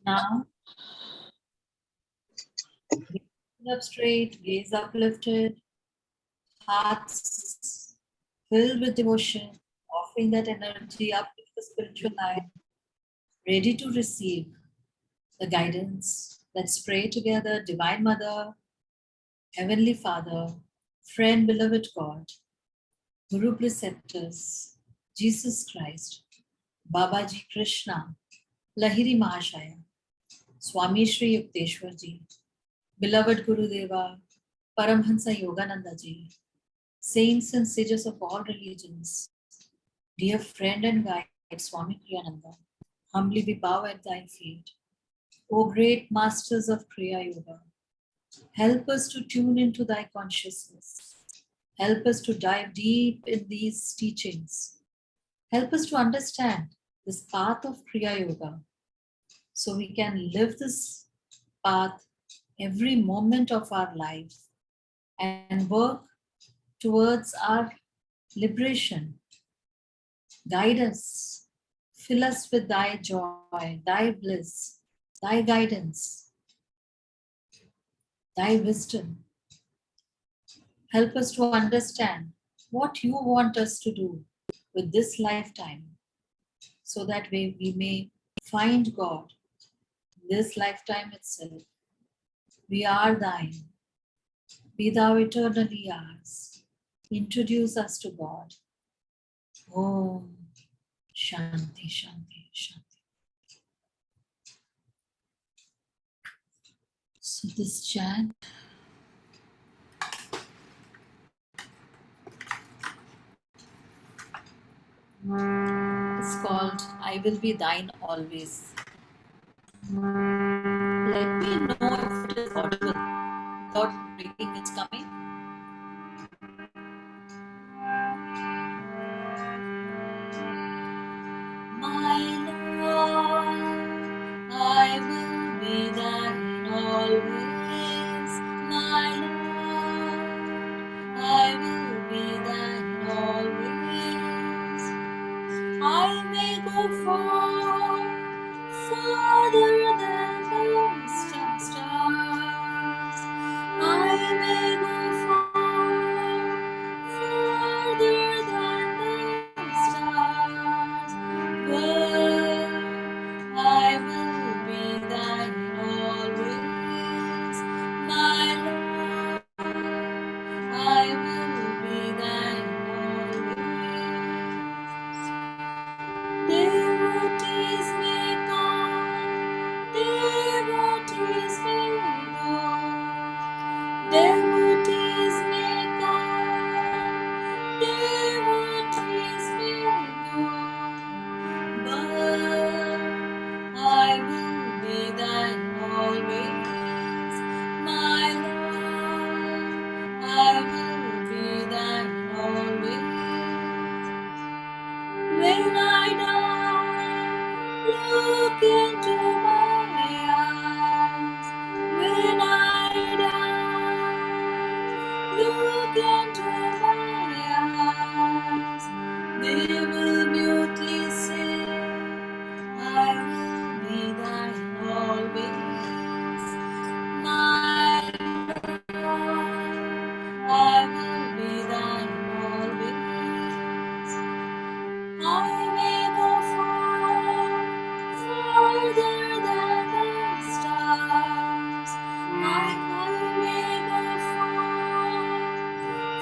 Now, gaze up straight, gaze uplifted, hearts filled with devotion, offering that energy up to the spiritual light, ready to receive the guidance. Let's pray together. Divine Mother, Heavenly Father, friend, beloved God, Guru Preceptors, Jesus Christ, Babaji Krishna, Lahiri Mahashaya, Swami Shri Yukteswar Ji, beloved Guru Deva, Paramhansa Yogananda Ji, saints and sages of all religions, dear friend and guide Swami Kriyananda, humbly we bow at thy feet. O great masters of Kriya Yoga, help us to tune into thy consciousness. Help us to dive deep in these teachings. Help us to understand this path of Kriya Yoga so we can live this path every moment of our life and work towards our liberation. Guide us, fill us with thy joy, thy bliss, thy guidance, thy wisdom. Help us to understand what you want us to do with this lifetime so that we may find God this lifetime itself. We are thine. Be thou eternally ours. Introduce us to God. Om Shanti, Shanti, Shanti. So this chant is called I Will Be Thine Always. Let me know if it is audible without breaking its coming. My Lord, I will be thine always. My Lord, I will be thine always. I may go far, farther than the distant stars. I may go far, farther than the stars. But I will be thine always, my Lord. I will be thine always. Devotees may come, devotees may go. Devotees may come, devotees may go. But I will be thine always, my Lord. I will be thine always. When I die, look into my eyes. When I die, look into my eyes. They will mutely say, I will be thine always, my Lord. I will be thine always. I may go far, farther than the stars. I may go far,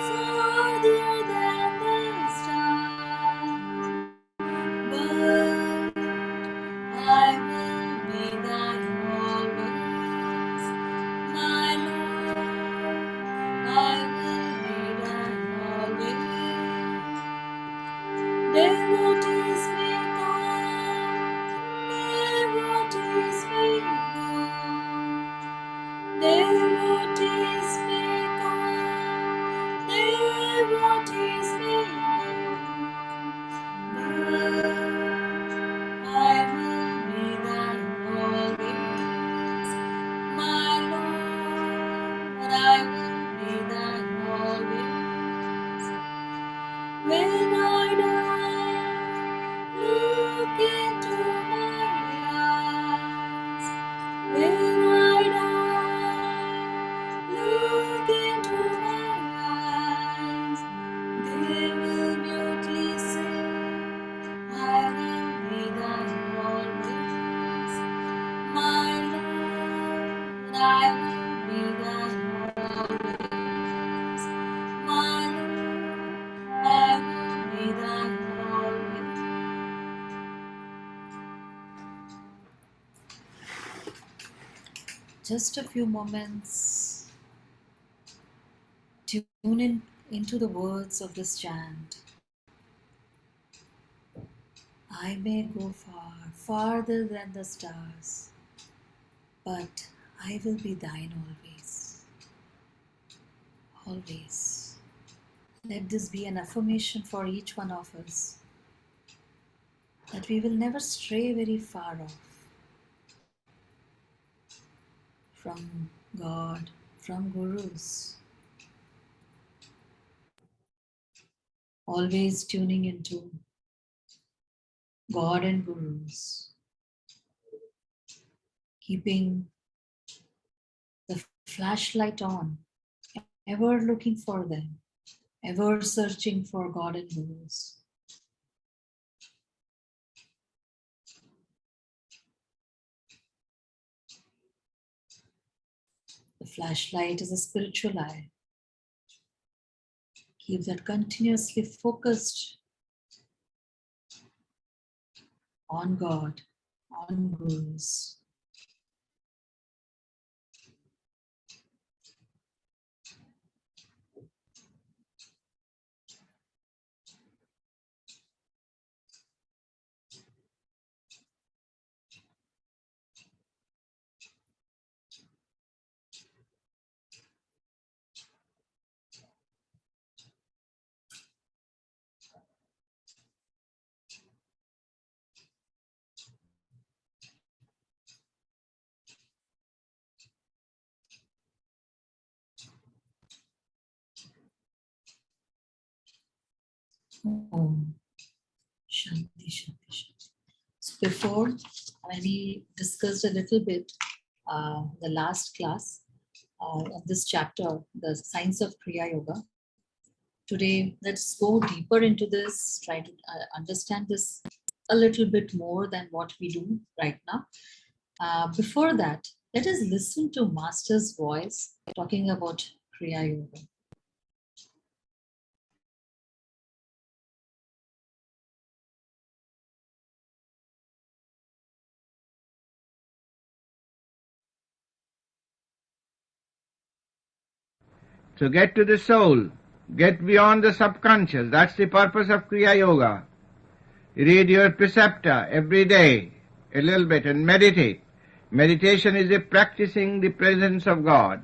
farther than the stars. But I will be thine always, my Lord. I will be thine always. Devotees may come, devotees may go. Devotees may come, devotees may go. But I will be thine always, my Lord. I will be thine always. When I die, just a few moments, tune in into the words of this chant. I may go far, farther than the stars, but I will be thine always. Always. Let this be an affirmation for each one of us that we will never stray very far off from God, from Gurus. Always tuning into God and Gurus. Keeping the flashlight on, ever looking for them, ever searching for God and Gurus. The flashlight is a spiritual eye. Keep that continuously focused on God, on Gurus. Om Shanti Shanti Shanti. So before, when we discussed a little bit the last class of this chapter, the science of Kriya Yoga. Today, let's go deeper into this, try to understand this a little bit more than what we do right now. Before that, let us listen to Master's voice talking about Kriya Yoga. So get to the soul, get beyond the subconscious. That's the purpose of Kriya Yoga. Read your preceptor every day, a little bit, and meditate. Meditation is a practicing the presence of God.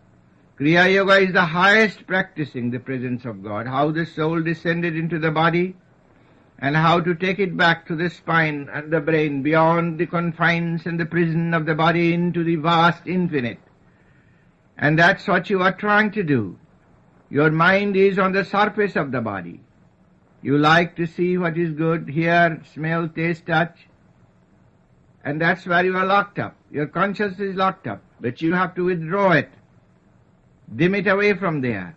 Kriya Yoga is the highest practicing the presence of God, how the soul descended into the body and how to take it back to the spine and the brain, beyond the confines and the prison of the body into the vast infinite. And that's what you are trying to do. Your mind is on the surface of the body. You like to see what is good, hear, smell, taste, touch, and that's where you are locked up. Your consciousness is locked up, but you have to withdraw it, dim it away from there,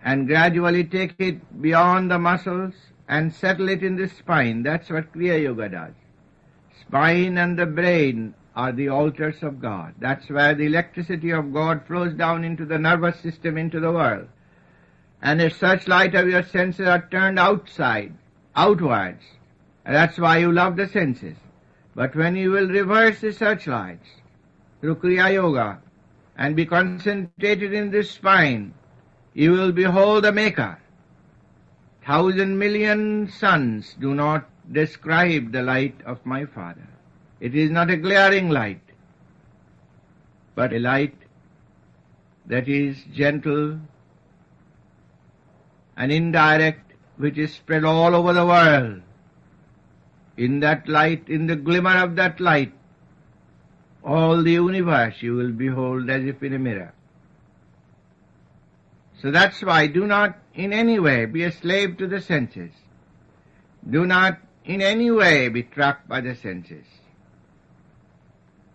and gradually take it beyond the muscles and settle it in the spine. That's what Kriya Yoga does. Spine and the brain are the altars of God. That's where the electricity of God flows down into the nervous system, into the world. And the searchlight of your senses are turned outside, outwards. And that's why you love the senses. But when you will reverse the searchlights through Kriya Yoga and be concentrated in the spine, you will behold the Maker. 1,000 million suns do not describe the light of my Father. It is not a glaring light, but a light that is gentle and indirect, which is spread all over the world. In that light, in the glimmer of that light, all the universe you will behold as if in a mirror. So that's why do not in any way be a slave to the senses. Do not in any way be trapped by the senses.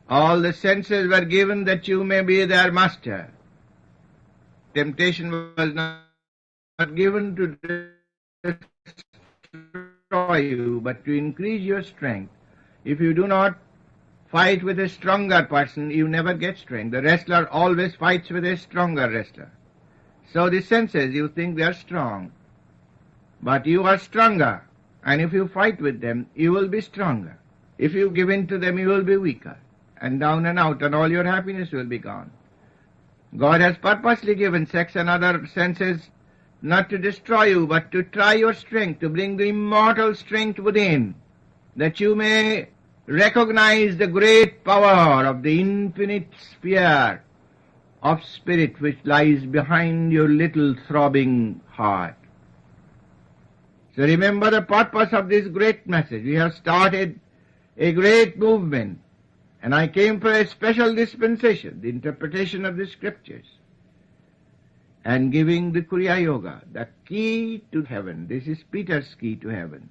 All the senses were given that you may be their master. Temptation was not given to destroy you, but to increase your strength. If you do not fight with a stronger person, you never get strength. The wrestler always fights with a stronger wrestler. So the senses, you think they are strong, but you are stronger. And if you fight with them, you will be stronger. If you give in to them, you will be weaker. and down and out, and all your happiness will be gone. God has purposely given sex and other senses not to destroy you, but to try your strength, to bring the immortal strength within, that you may recognize the great power of the infinite sphere of spirit which lies behind your little throbbing heart. So remember the purpose of this great message. We have started a great movement, and I came for a special dispensation, the interpretation of the scriptures, and giving the Kriya Yoga, the key to heaven. This is Peter's key to heaven.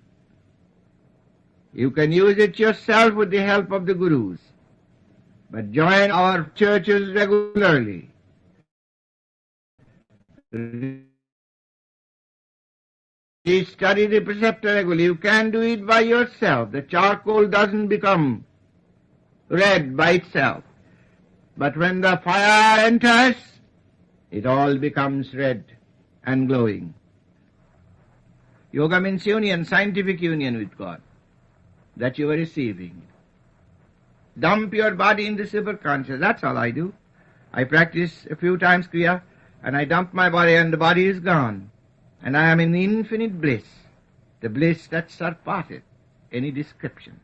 You can use it yourself with the help of the gurus, but join our churches regularly. Study the preceptor regularly. You can do it by yourself. The charcoal doesn't become red by itself. But when the fire enters, it all becomes red and glowing. Yoga means union, scientific union with God, that you are receiving. Dump your body in the superconscious. That's all I do. I practice a few times Kriya, and I dump my body, and the body is gone. And I am in infinite bliss, the bliss that surpasses any description.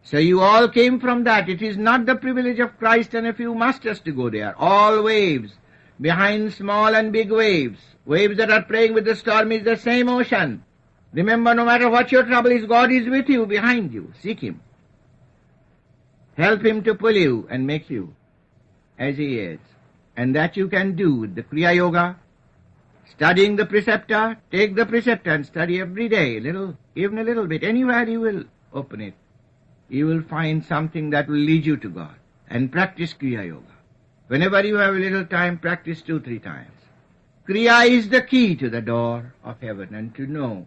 So you all came from that. It is not the privilege of Christ and a few masters to go there. All waves, behind small and big waves, waves that are playing with the storm, is the same ocean. Remember, no matter what your trouble is, God is with you, behind you. Seek Him. Help Him to pull you and make you as He is. And that you can do with the Kriya Yoga, studying the preceptor. Take the preceptor and study every day, even a little bit. Anywhere you will open it, you will find something that will lead you to God. And practice Kriya Yoga. Whenever you have a little time, practice 2-3 times. Kriya is the key to the door of heaven, and to know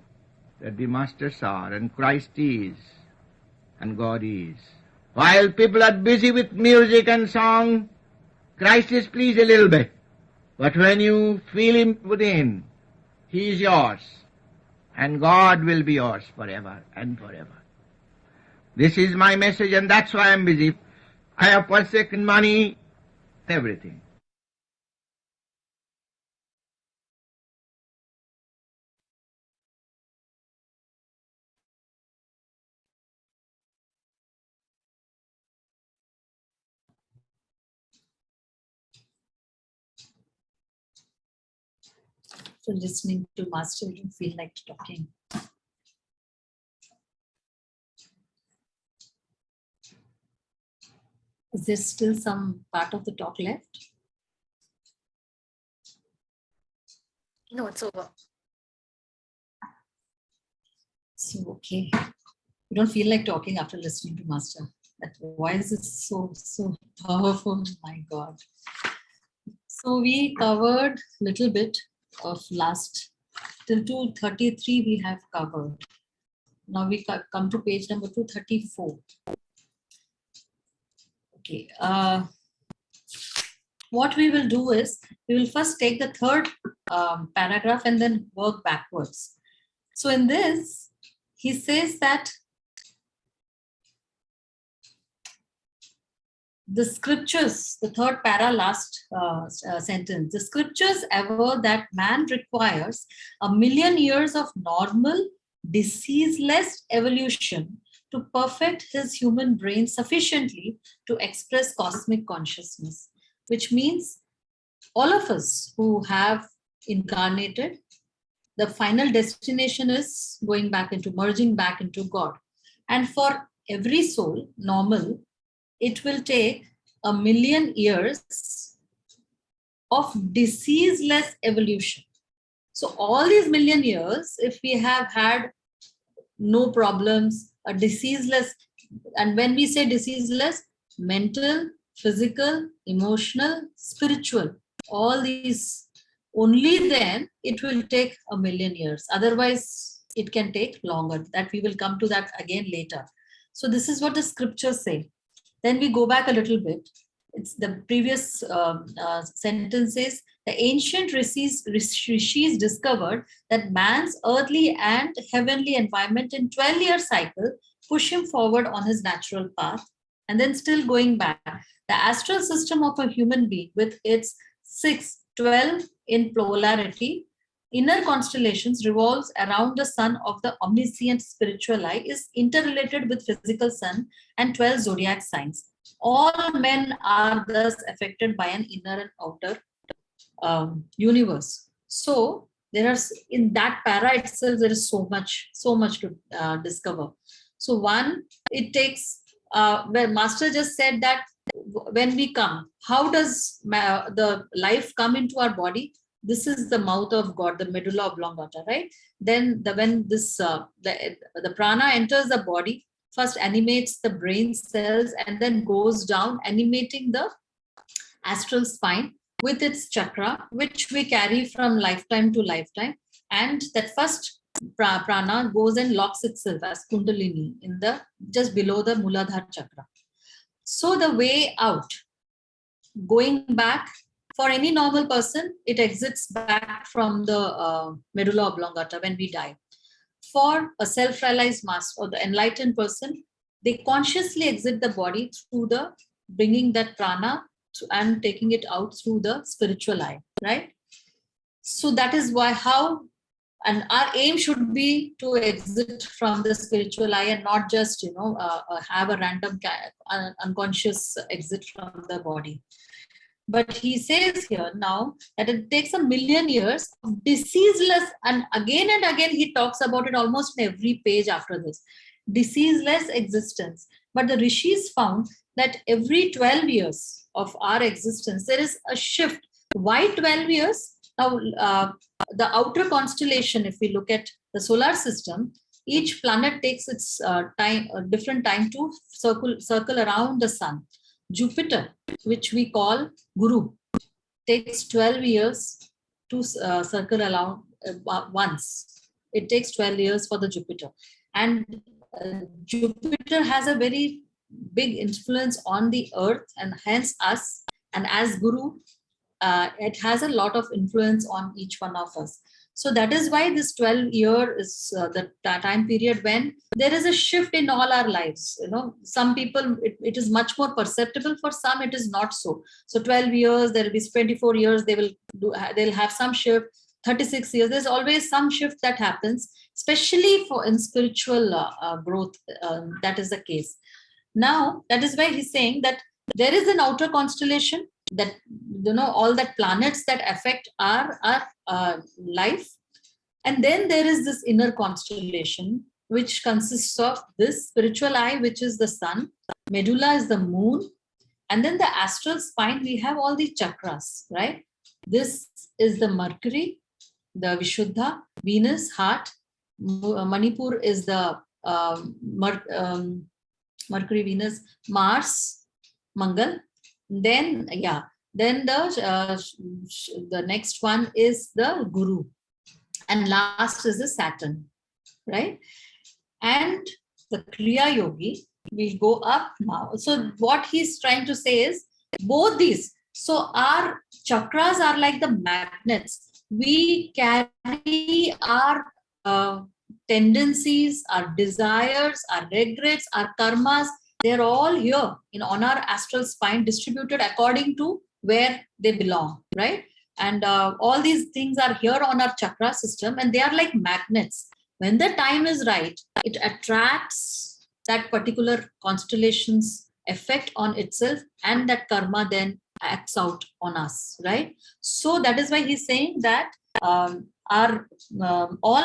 that the masters are, and Christ is, and God is. While people are busy with music and song, Christ is pleased a little bit. But when you feel Him within, He is yours, and God will be yours forever and forever. This is my message, and that's why I'm busy. I have forsaken money, everything. So listening to Master, you don't feel like talking. Is there still some part of the talk left? No, it's over. So, okay. You don't feel like talking after listening to Master. That voice is so powerful. My God. So we covered a little bit of last, till 233 we have covered. Now we come to page number 234. Okay. What we will do is, we will first take the third paragraph and then work backwards. So in this, he says that the scriptures, the third para, last sentence, the scriptures aver that man requires 1,000,000 years of normal, diseaseless evolution to perfect his human brain sufficiently to express cosmic consciousness, which means all of us who have incarnated, the final destination is going back into, merging back into God. And for every soul, normal, it will take 1,000,000 years of diseaseless evolution. So all these 1,000,000 years, if we have had no problems, a diseaseless, and when we say diseaseless, mental, physical, emotional, spiritual, all these, only then it will take 1,000,000 years. Otherwise, it can take longer. That we will come to that again later. So this is what the scriptures say. Then we go back a little bit. It's the previous sentences. The ancient rishis discovered that man's earthly and heavenly environment in 12-year cycle push him forward on his natural path. And then still going back, the astral system of a human being with its 6, 12 in polarity, inner constellations revolves around the sun of the omniscient spiritual eye, is interrelated with physical sun and 12 zodiac signs. All men are thus affected by an inner and outer universe. So there are, in that para itself, there is so much to discover. So one, it takes, where Master just said that when we come, how does the life come into our body? This is the mouth of God, the medulla oblongata, right? Then when this the prana enters the body, first animates the brain cells and then goes down, animating the astral spine with its chakra, which we carry from lifetime to lifetime. And that first prana goes and locks itself as kundalini in the just below the Muladhara chakra. So the way out, going back, for any normal person, it exits back from the medulla oblongata when we die. For a self-realized master or the enlightened person, they consciously exit the body through the bringing that prana and taking it out through the spiritual eye, right? So that is why and our aim should be to exit from the spiritual eye and not just, have a random unconscious exit from the body. But he says here now that it takes 1,000,000 years of diseaseless, and again he talks about it almost in every page after this, diseaseless existence. But the rishis found that every 12 years of our existence, there is a shift. Why 12 years? Now, the outer constellation, if we look at the solar system, each planet takes its different time to circle around the sun. Jupiter, which we call Guru, takes 12 years to circle around once. It takes 12 years for the Jupiter. And Jupiter has a very big influence on the earth and hence us. And as Guru, it has a lot of influence on each one of us. So that is why this 12-year is the time period when there is a shift in all our lives. Some people, it is much more perceptible. For some, it is not so. So 12 years, there will be 24 years, they'll have some shift. 36 years, there's always some shift that happens, especially in spiritual growth. That is the case. Now, that is why he's saying that there is an outer constellation that, all that planets that affect our life. And then there is this inner constellation, which consists of this spiritual eye, which is the sun, medulla is the moon, and then the astral spine, we have all the chakras, right? This is the Mercury, the Vishuddha, Venus, heart, Manipur is the Mercury, Venus, Mars, Mangal. Then the next one is the Guru, and last is the Saturn, right? And the Kriya Yogi will go up now. So what he's trying to say is both these. So our chakras are like the magnets. We carry our tendencies, our desires, our regrets, our karmas. They're all here on our astral spine, distributed according to where they belong, right? And all these things are here on our chakra system, and they are like magnets. When the time is right, it attracts that particular constellation's effect on itself, and that karma then acts out on us, right? So that is why he's saying that all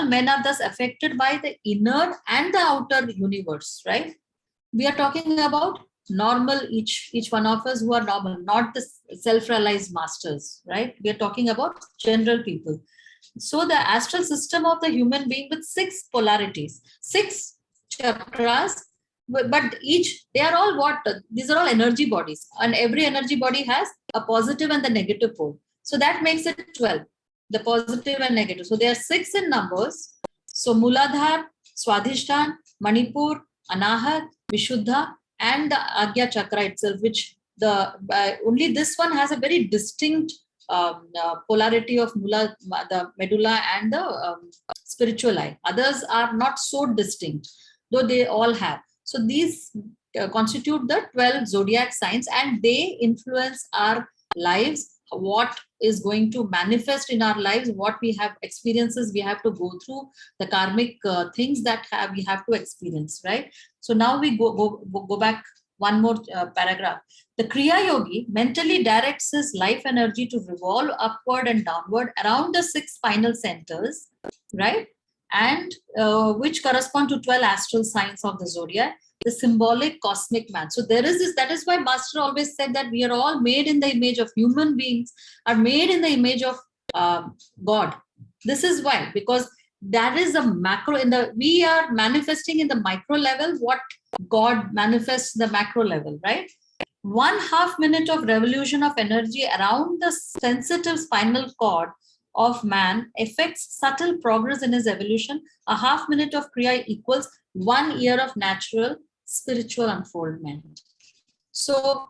men are thus affected by the inner and the outer universe, right? We are talking about normal, each one of us who are normal, not the self-realized masters, right? We are talking about general people. So the astral system of the human being with 6 polarities, 6 chakras, but they are all what? These are all energy bodies, and every energy body has a positive and the negative pole. So that makes it 12, the positive and negative. So there are 6 in numbers. So Muladhara, Swadhisthana, Manipur, Anahat, Vishuddha, and the Agya chakra itself, which only this one has a very distinct polarity of the medulla and the spiritual eye. Others are not so distinct, though they all have. So these constitute the 12 zodiac signs, and they influence our lives, what is going to manifest in our lives, what we have experiences we have to go through, the karmic things that we have to experience, right? So now we go back one more paragraph. The Kriya Yogi mentally directs his life energy to revolve upward and downward around the 6 spinal centers, right? And which correspond to 12 astral signs of the zodiac, the symbolic cosmic man. So there is this, that is why Master always said that we are all made in the image of human beings, are made in the image of God. This is why, because that is a macro, we are manifesting in the micro level what God manifests in the macro level, right? 1/2 minute of revolution of energy around the sensitive spinal cord of man affects subtle progress in his evolution. A 1/2 minute of Kriya equals 1 year of natural spiritual unfoldment. So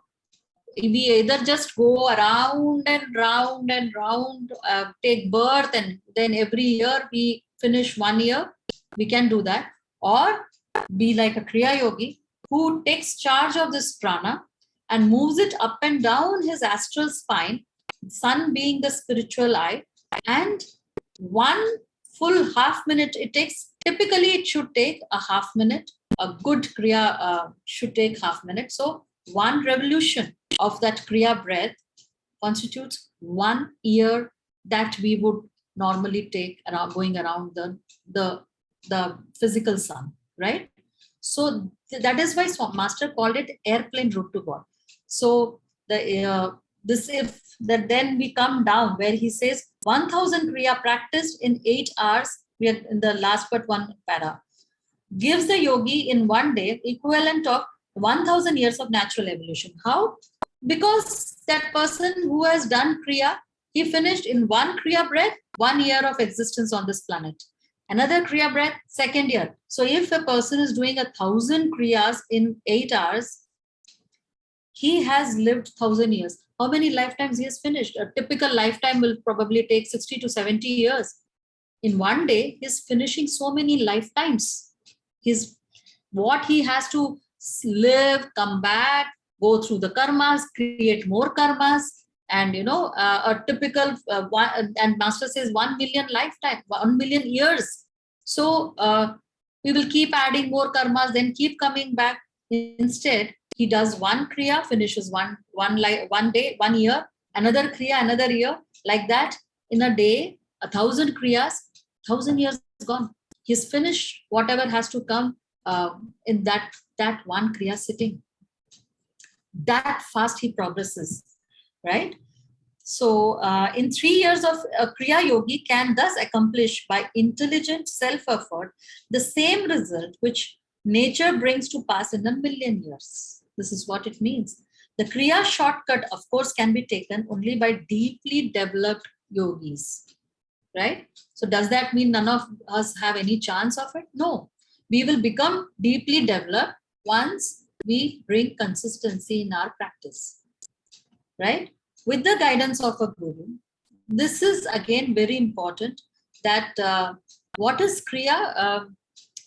we either just go around and round and round, take birth, and then every year we finish 1 year. We can do that. Or be like a Kriya Yogi who takes charge of this prana and moves it up and down his astral spine, sun being the spiritual eye, and 1 full 1/2 minute it takes. Typically, it should take a 1/2 minute. A good Kriya should take 1/2 minute. So 1 revolution of that Kriya breath constitutes 1 year that we would normally take around going around the physical sun, right? So that is why Master called it airplane route to God. So this, if that, then we come down where he says 1000 Kriya practiced in 8 hours. We are in the last but one para. Gives the yogi in 1 day equivalent of 1000 years of natural evolution. How? Because that person who has done Kriya, he finished in 1 Kriya breath, 1 year of existence on this planet. Another Kriya breath, 2nd year. So if a person is doing 1000 Kriyas in 8 hours, he has lived 1000 years. How many lifetimes he has finished? A typical lifetime will probably take 60 to 70 years. In 1 day, he's finishing so many lifetimes. What he has to live, come back, go through the karmas, create more karmas, and a typical and Master says 1 million lifetime, 1 million years. So we will keep adding more karmas, then keep coming back. Instead, he does 1 Kriya, finishes one day, 1 year, another Kriya, another year, like that. In a day, 1000 Kriyas, 1000 years gone. He's finished whatever has to come in that 1 Kriya sitting. That fast he progresses, right? So in 3 years of Kriya Yogi can thus accomplish by intelligent self-effort the same result which nature brings to pass in 1 million years. This is what it means. The Kriya shortcut, of course, can be taken only by deeply developed yogis, right? So does that mean none of us have any chance of it? No. We will become deeply developed once we bring consistency in our practice, right? With the guidance of a guru. This is again very important, that what is Kriya?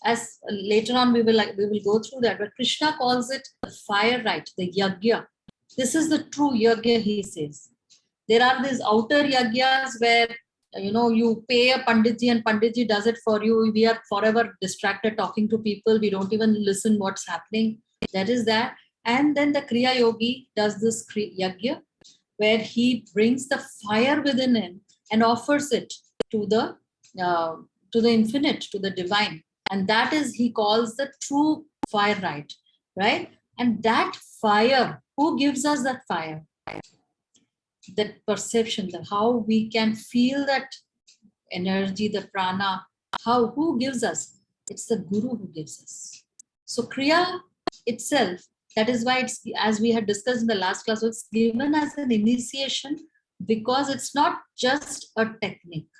As later on we will go through that, but Krishna calls it the fire rite, the yagya. This is the true yagya, he says. There are these outer yagyas where you pay a panditji and panditji does it for you. We are forever distracted talking to people. We don't even listen what's happening. That is that. And then the Kriya Yogi does this yagya, where he brings the fire within him and offers it to the infinite, to the divine. And that is, he calls the true fire rite, right? And that fire, who gives us that fire? That perception, that how we can feel that energy, the prana, who gives us? It's the guru who gives us. So Kriya itself, that is why it's, as we had discussed in the last class, it's given as an initiation because it's not just a technique.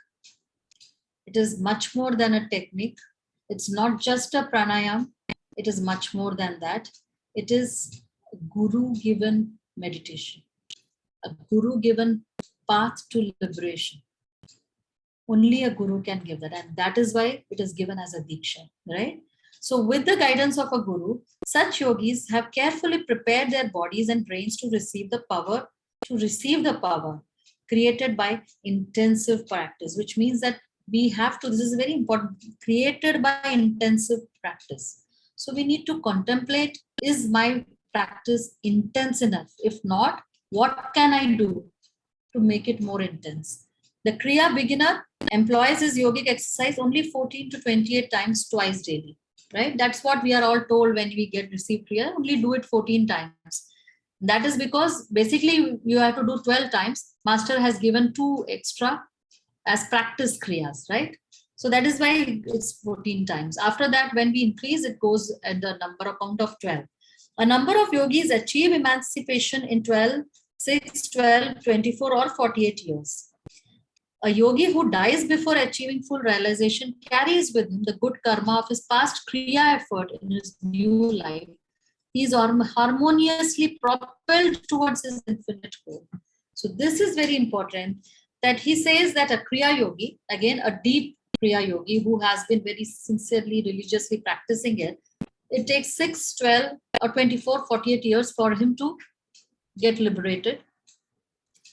It is much more than a technique. It's not just a pranayam. It is much more than that. It is a guru-given meditation, a guru-given path to liberation. Only a guru can give that. And that is why it is given as a diksha, right? So with the guidance of a guru, such yogis have carefully prepared their bodies and brains to receive the power created by intensive practice, which means that we have to, this is very important, created by intensive practice. So we need to contemplate, is my practice intense enough? If not, what can I do to make it more intense? The Kriya beginner employs his yogic exercise only 14 to 28 times twice daily, right? That's what we are all told when we receive Kriya, only do it 14 times. That is because basically you have to do 12 times. Master has given 2 extra as practice kriyas, right? So that is why it's 14 times. After that, when we increase, it goes at the number count of 12. A number of yogis achieve emancipation in 12, 6, 12, 24, or 48 years. A yogi who dies before achieving full realization carries with him the good karma of his past kriya effort in his new life. He is harmoniously propelled towards his infinite goal. So this is very important, that he says that a kriya yogi, again a deep kriya yogi who has been very sincerely, religiously practicing it, it takes 6, 12, or 24, 48 years for him to get liberated.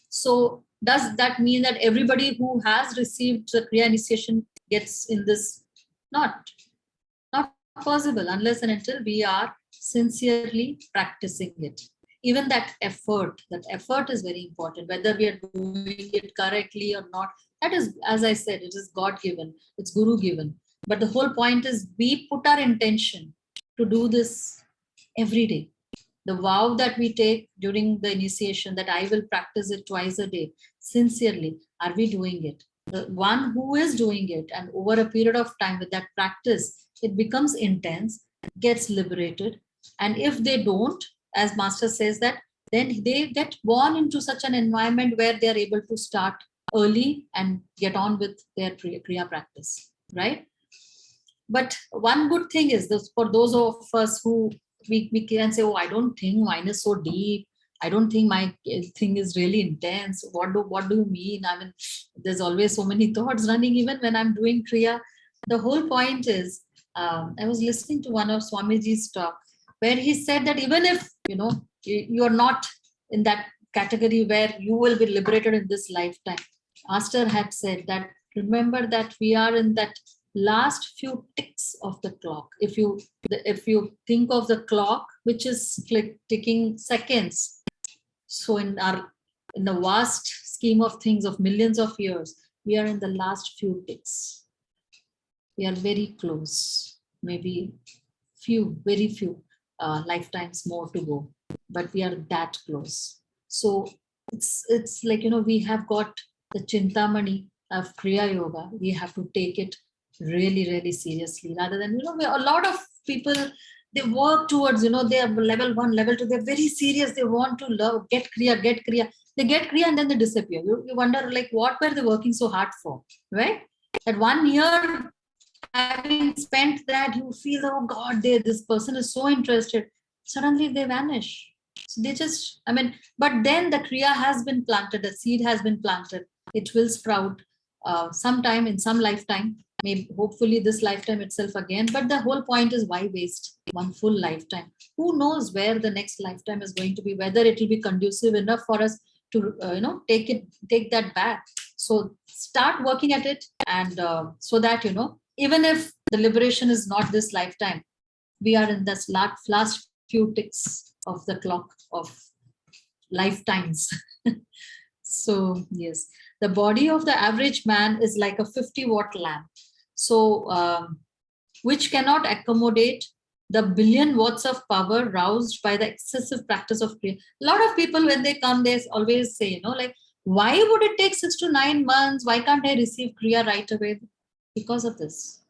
So does that mean that everybody who has received the kriya initiation gets in this? Not possible, unless and until we are sincerely practicing it. Even that effort is very important, whether we are doing it correctly or not. That is, as I said, it is God given, it's guru given. But the whole point is we put our intention to do this every day. The vow that we take during the initiation, that I will practice it twice a day, sincerely, are we doing it? The one who is doing it, and over a period of time with that practice, it becomes intense, gets liberated. And if they don't, as Master says, that then they get born into such an environment where they are able to start early and get on with their kriya practice, right? But one good thing is this, for those of us who we can say, oh, I don't think mine is so deep, I don't think my thing is really intense. What do you mean? I mean, there's always so many thoughts running even when I'm doing kriya. The whole point is, I was listening to one of Swamiji's talk where he said that even if you're not in that category where you will be liberated in this lifetime, Master had said that remember that we are in that last few ticks of the clock. If you think of the clock, which is like ticking seconds, so in the vast scheme of things of millions of years, we are in the last few ticks. We are very close, maybe very few lifetimes more to go, but we are that close. So it's like, we have got the Chintamani of Kriya Yoga. We have to take it really, really seriously, rather than, a lot of people, they work towards, they are level 1, level 2, they're very serious, they want to get kriya, they get kriya and then they disappear. You wonder, like, what were they working so hard for, right? That 1 year having spent that, you feel, oh God, this person is so interested, suddenly they vanish. So they just, but then the kriya has been planted, the seed has been planted, it will sprout sometime in some lifetime, maybe hopefully this lifetime itself again. But the whole point is, why waste one full lifetime? Who knows where the next lifetime is going to be, whether it will be conducive enough for us to take that back. So start working at it, and so that even if the liberation is not this lifetime, we are in this last few ticks of the clock of lifetimes. So yes, the body of the average man is like a 50-watt lamp, so which cannot accommodate the billion watts of power roused by the excessive practice of kriya. A lot of people, when they come, they always say, like, why would it take 6 to 9 months? Why can't I receive kriya right away? Because of this.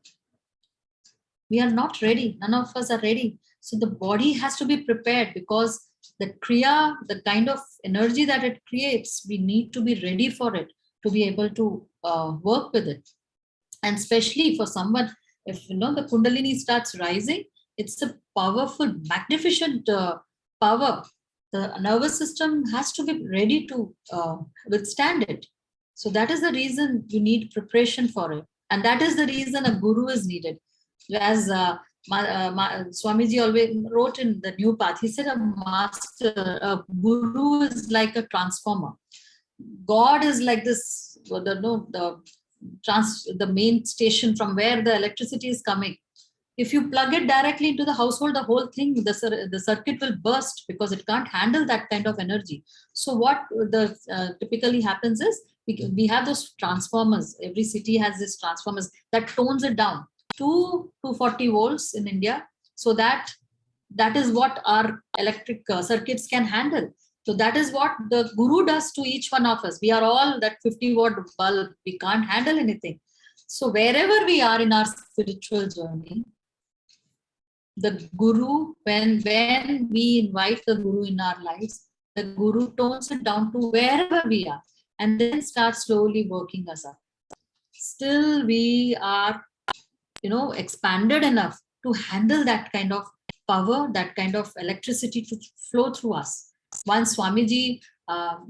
We are not ready. None of us are ready. So the body has to be prepared, because the kriya, the kind of energy that it creates, we need to be ready for it to be able to work with it. And especially for someone, if the kundalini starts rising, it's a powerful, magnificent power. The nervous system has to be ready to withstand it. So that is the reason you need preparation for it. And that is the reason a guru is needed. As Swamiji always wrote in the New Path, he said a guru is like a transformer. God is like this, the main station from where the electricity is coming. If you plug it directly into the household, the whole thing, the circuit will burst because it can't handle that kind of energy. So what typically happens is we have those transformers. Every city has these transformers that tones it down to 240 volts in India, so that is what our electric circuits can handle. So that is what the guru does to each one of us. We are all that 50-watt bulb. We can't handle anything. So wherever we are in our spiritual journey, the guru, when we invite the guru in our lives, the guru tones it down to wherever we are and then starts slowly working us up. Still we are, expanded enough to handle that kind of power, that kind of electricity to flow through us. Once Swamiji,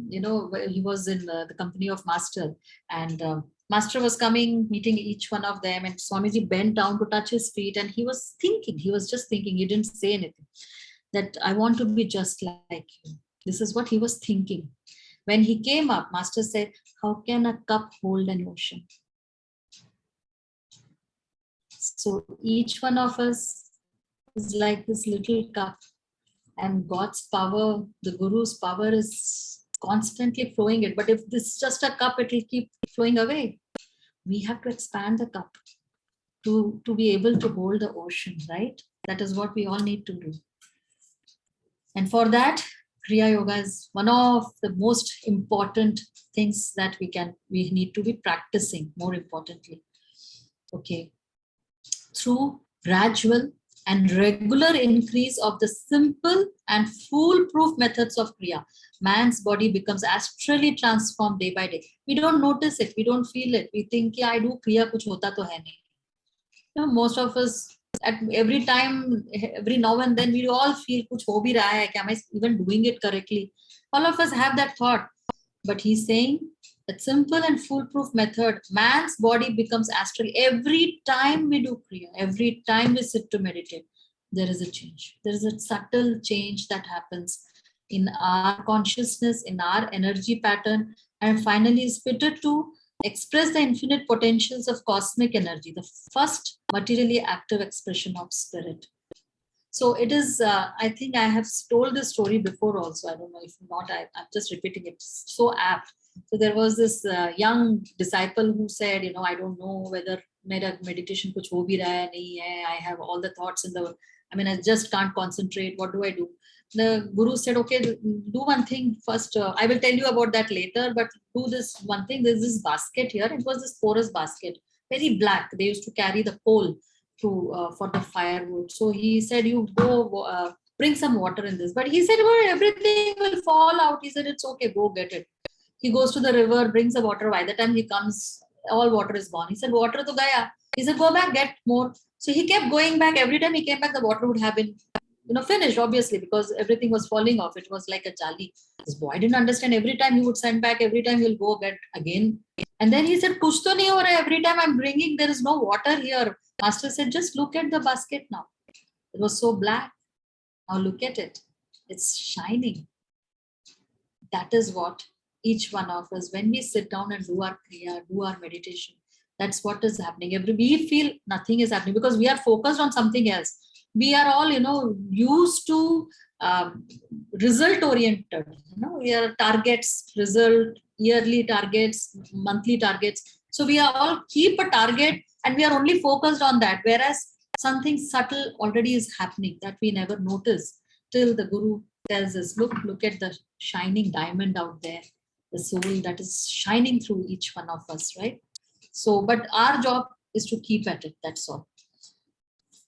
he was in the company of Master, and Master was coming, meeting each one of them, and Swamiji bent down to touch his feet, and he was just thinking, he didn't say anything, that I want to be just like you. This is what he was thinking. When he came up, Master said, how can a cup hold an ocean? So each one of us is like this little cup, and God's power, the Guru's power is constantly flowing it. But if this is just a cup, it will keep flowing away. We have to expand the cup to be able to hold the ocean, right? That is what we all need to do. And for that, Kriya Yoga is one of the most important things that we need to be practicing, more importantly. Okay. Through gradual and regular increase of the simple and foolproof methods of Kriya, man's body becomes astrally transformed day by day. We don't notice it, we don't feel it. We think, yeah, I do Kriya, kuch hota to hai nahi. Most of us, at every time, every now and then, we all feel kuch ho bhi raha hai, am I even doing it correctly? All of us have that thought. But he's saying that simple and foolproof method, man's body becomes astral. Every time we do Kriya, every time we sit to meditate, there is a change. There is a subtle change that happens in our consciousness, in our energy pattern, and finally is fitted to express the infinite potentials of cosmic energy, the first materially active expression of spirit. So it is, I think I have told this story before also. I don't know if not, I'm just repeating it. It's so apt. So there was this young disciple who said, I don't know whether meditation kuch ho bhi raha hai, nahi hai. I have all the thoughts I just can't concentrate. What do I do? The guru said, okay, do one thing first. I will tell you about that later, but do this one thing. There's this basket here. It was this porous basket, very black. They used to carry the coal for the firewood. So he said, you go bring some water in this. But he said, well, everything will fall out. He said, it's okay, go get it. He goes to the river, brings the water. By the time he comes, all water is gone. He said, water to gaya. He said, go back, get more. So he kept going back. Every time he came back, the water would have been finished, obviously, because everything was falling off. It was like a jali. This boy didn't understand. Every time he would send back, every time he'll go get again. And then he said, kuch to nahi ho raha. Every time I'm bringing, there is no water here. Master said, just look at the basket now. It was so black. Now look at it. It's shining. That is what each one of us, when we sit down and do our Kriya, do our meditation, that's what is happening. We feel nothing is happening because we are focused on something else. We are all, used to result oriented. We are targets, result, yearly targets, monthly targets. So we are all keep a target and we are only focused on that. Whereas something subtle already is happening that we never notice till the Guru tells us, look at the shining diamond out there, the soul that is shining through each one of us, right? So, but our job is to keep at it. That's all.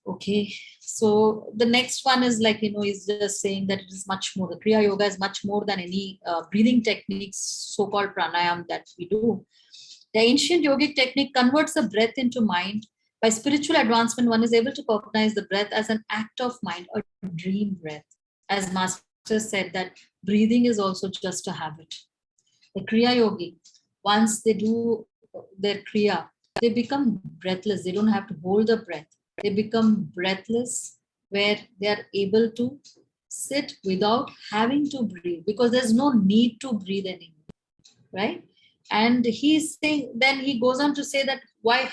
Okay. So the next one is like, is just saying that it is much more. The Kriya Yoga is much more than any breathing techniques, so-called pranayam that we do. The ancient yogic technique converts the breath into mind. By spiritual advancement, one is able to recognize the breath as an act of mind, a dream breath. As Master said, that breathing is also just a habit. The Kriya Yogi, once they do their Kriya, they become breathless. They don't have to hold the breath. They become breathless, where they are able to sit without having to breathe, because there's no need to breathe anymore, right? And he's saying, then he goes on to say that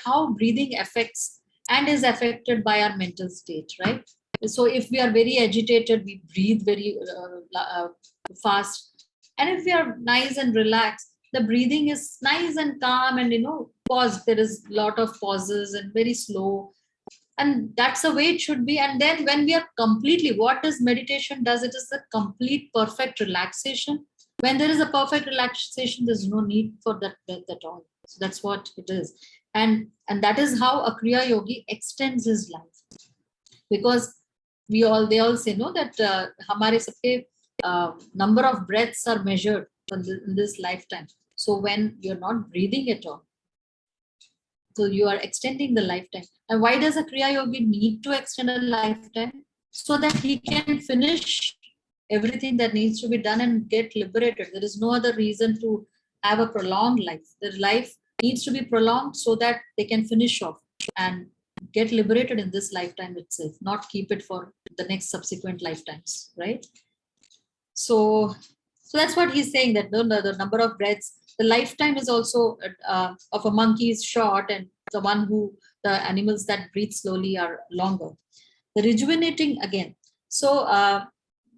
how breathing affects and is affected by our mental state, right? So if we are very agitated, we breathe very fast. And if we are nice and relaxed, the breathing is nice and calm, and pause. There is a lot of pauses and very slow, and that's the way it should be. And then when we are completely, what does meditation does? It is a complete perfect relaxation. When there is a perfect relaxation, there's no need for that breath at all. So that's what it is. And that is how a Kriya Yogi extends his life, because they all say no, that hamare sabke number of breaths are measured in this lifetime. So when you're not breathing at all, so you are extending the lifetime. And why does a Kriya Yogi need to extend a lifetime? So that he can finish everything that needs to be done and get liberated. There is no other reason to have a prolonged life. The life needs to be prolonged so that they can finish off and get liberated in this lifetime itself, not keep it for the next subsequent lifetimes, right? So that's what he's saying, that the number of breaths, the lifetime is also of a monkey is short, and the animals that breathe slowly are longer. The rejuvenating again. So our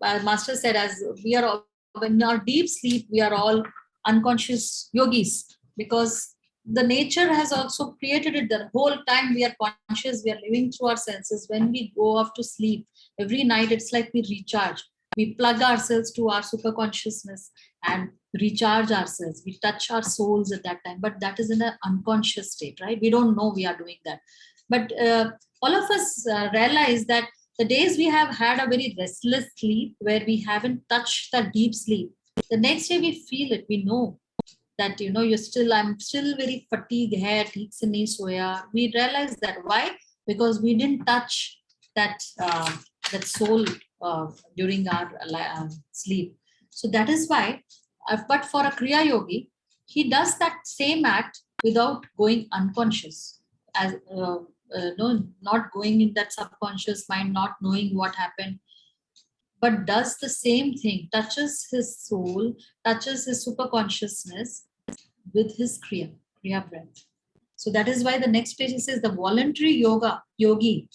master said, as we are all, in our deep sleep, we are all unconscious yogis, because the nature has also created it. The whole time we are conscious, we are living through our senses. When we go off to sleep every night, it's like we recharge. We plug ourselves to our super consciousness and recharge ourselves. We touch our souls at that time, but that is in an unconscious state, right? We don't know we are doing that. But all of us realize that the days we have had a very restless sleep, where we haven't touched that deep sleep, the next day we feel it. We know that I'm still very fatigued. We realize that. Why? Because we didn't touch that that soul during our sleep. So that is why. But for a Kriya Yogi, he does that same act without going unconscious, as no, not going in that subconscious mind, not knowing what happened, but does the same thing, touches his soul, touches his super consciousness with his Kriya breath. So that is why the next page he says, the voluntary yogi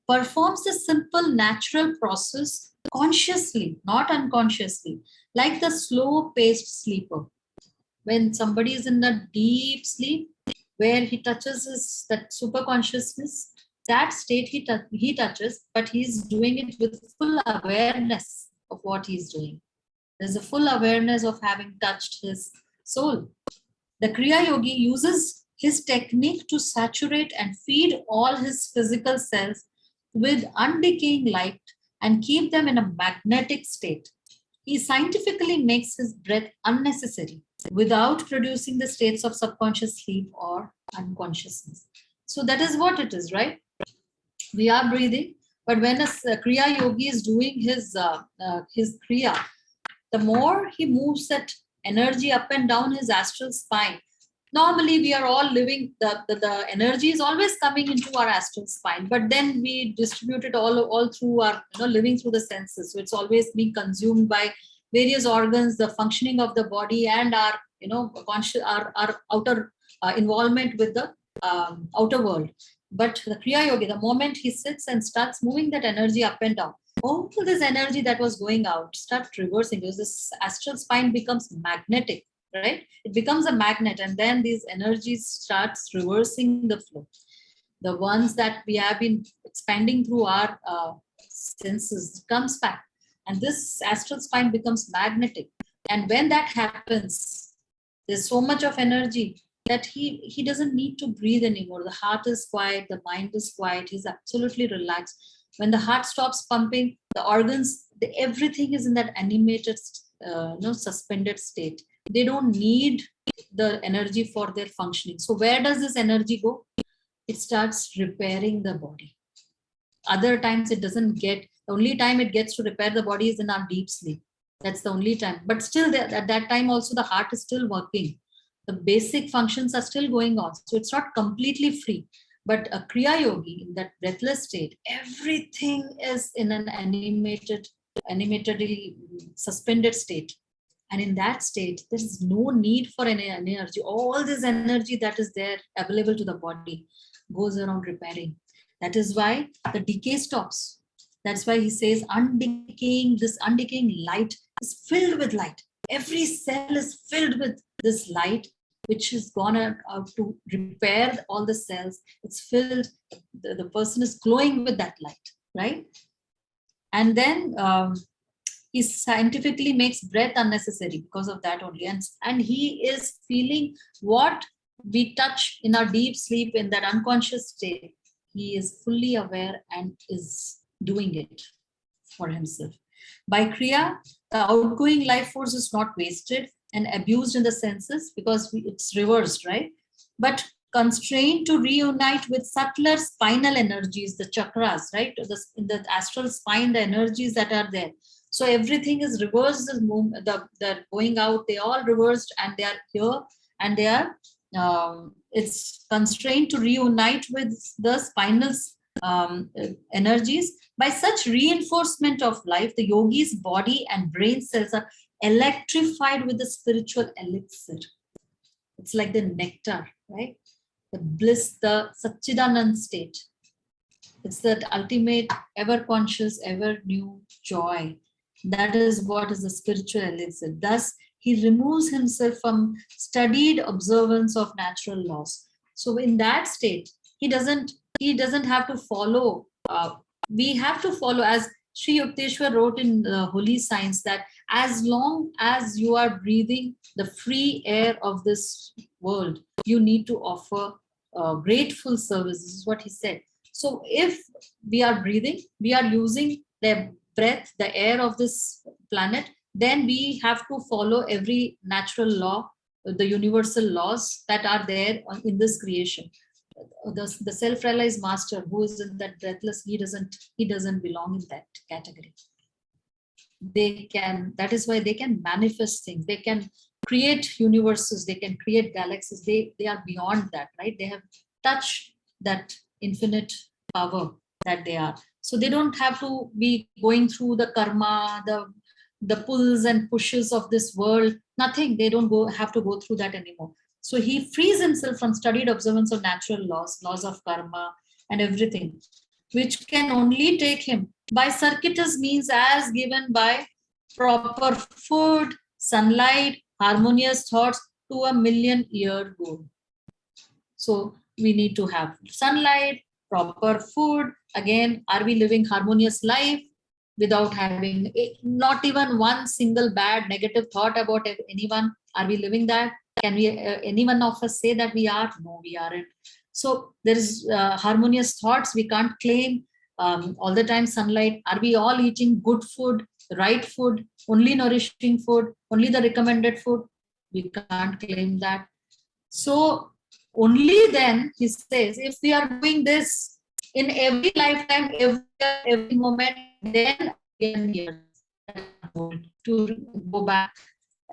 performs a simple natural process consciously, not unconsciously, like the slow paced sleeper. When somebody is in the deep sleep, where he touches that super consciousness, that state he touches, but he's doing it with full awareness of what he's doing. There's a full awareness of having touched his soul. The Kriya Yogi uses his technique to saturate and feed all his physical cells with undecaying light and keep them in a magnetic state. He scientifically makes his breath unnecessary without producing the states of subconscious sleep or unconsciousness. So that is what it is, right? We are breathing, but when a Kriya Yogi is doing his Kriya, the more he moves that energy up and down his astral spine. Normally, we are all living, the energy is always coming into our astral spine, but then we distribute it all through our, living through the senses. So it's always being consumed by various organs, the functioning of the body, and our, our outer involvement with the outer world. But the Kriya Yogi, the moment he sits and starts moving that energy up and down, all this energy that was going out starts reversing, because this astral spine becomes magnetic, right? It becomes a magnet, and then these energies starts reversing the flow. The ones that we have been expanding through our senses comes back, and this astral spine becomes magnetic. And when that happens, there's so much of energy that he doesn't need to breathe anymore. The heart is quiet, the mind is quiet, he's absolutely relaxed. When the heart stops pumping, the organs, everything is in that animated, suspended state. They don't need the energy for their functioning. So where does this energy go? It starts repairing the body. Other times it doesn't get. The only time it gets to repair the body is in our deep sleep. That's the only time. But still, at that time also, the heart is still working. The basic functions are still going on. So it's not completely free. But a Kriya Yogi, in that breathless state, everything is in an animatedly suspended state. And in that state, there is no need for any energy. All this energy that is there available to the body goes around repairing. That is why the decay stops. That's why he says this undecaying light is filled with light. Every cell is filled with this light, which has gone out to repair all the cells. It's filled, the person is glowing with that light, right? And then he scientifically makes breath unnecessary because of that only. And he is feeling what we touch in our deep sleep, in that unconscious state. He is fully aware and is doing it for himself. By Kriya, the outgoing life force is not wasted and abused in the senses, because it's reversed, right? But constrained to reunite with subtler spinal energies, the chakras, right? In the astral spine, the energies that are there. So everything is reversed. The going out, they all reversed, and they are here, and they are. It's constrained to reunite with the spinal energies. By such reinforcement of life, the yogi's body and brain cells are electrified with the spiritual elixir. It's like the nectar, right? The bliss, the Satchidanand state. It's that ultimate, ever conscious, ever new joy. That is what is the spiritual elixir. Thus, he removes himself from studied observance of natural laws. So in that state, he doesn't have to follow. We have to follow, as Sri Yukteswar wrote in Holy Science, that as long as you are breathing the free air of this world, you need to offer grateful service. This is what he said. So if we are breathing, we are using the breath, the air of this planet, then we have to follow every natural law, the universal laws that are there in this creation. The self-realized master who is in that breathless, he doesn't belong in that category. That is why they can manifest things, they can create universes, they can create galaxies. They are beyond that, right? They have touched that infinite power that they are. So they don't have to be going through the karma, the pulls and pushes of this world. Nothing. They don't have to go through that anymore. So he frees himself from studied observance of natural laws of karma and everything, which can only take him by circuitous means as given by proper food, sunlight, harmonious thoughts to a million-year goal. So we need to have sunlight, proper food. Again, are we living harmonious life without having not even one single bad negative thought about anyone? Are we living that? Can we, anyone of us say that we are? No, we aren't. So there is harmonious thoughts. We can't claim all the time sunlight. Are we all eating good food, right food, only nourishing food, only the recommended food? We can't claim that. So only then, he says, if we are doing this in every lifetime, every moment, then again years to go back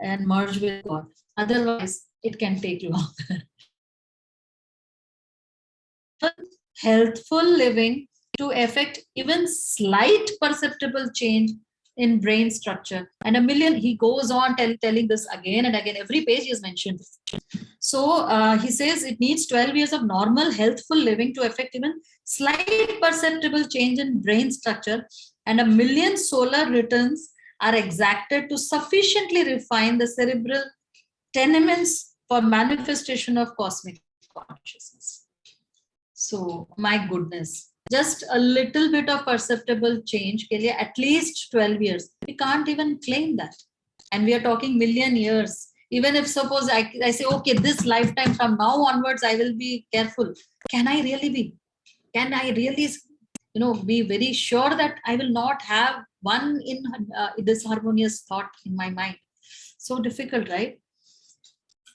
and merge with God. Otherwise, it can take longer. Healthful living to affect even slight perceptible change in brain structure. And a million, he goes on telling this again and again. Every page he has mentioned this. So he says it needs 12 years of normal, healthful living to affect even slight perceptible change in brain structure, and a million solar returns are exacted to sufficiently refine the cerebral tenements for manifestation of cosmic consciousness. So, my goodness, just a little bit of perceptible change, at least 12 years. We can't even claim that. And we are talking million years. Even if suppose I say, okay, this lifetime from now onwards, I will be careful. Can I really be? Can I really, be very sure that I will not have one in this harmonious thought in my mind? So difficult, right?